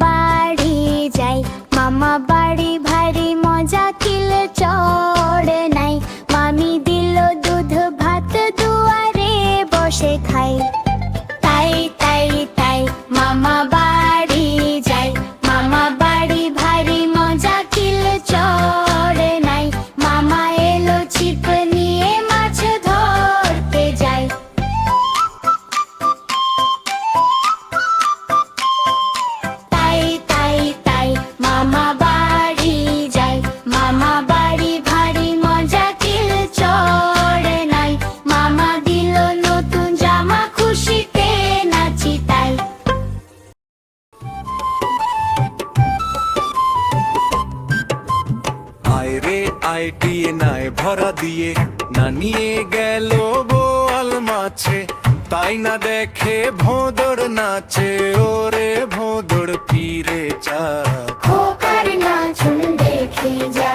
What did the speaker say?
বাড়ি যাই, মামা বাড়ি ভারী মজা, কিলে চড়ে নাই। মামি দিল দুধ ভাত, দুয়ারে বসে খাই। তাই তাই তাই মামা বাড়ি যাই, মামা বাড়ি ভারী মজা, কিলে চড়ে নাই। মামা এলো ছিপ নিয়ে, মাছ ধরতে যায়। তাই তাই তাই মামা বাড়ি যাই, মামা বাড়ি ভারী মজা, কিল চড়ে নাই। মামা দিল নতুন জামা, খুশিতে নাচি তাই। আয় রে আয় টিয়ে নাই ভরা দিয়ে, না নিয়ে গেল বোয়াল মাছে। তাই না দেখে ভোঁদড় নাচে, ওরে ভোঁদড় ফিরে যা। খোকার নাচুন দেখে যা।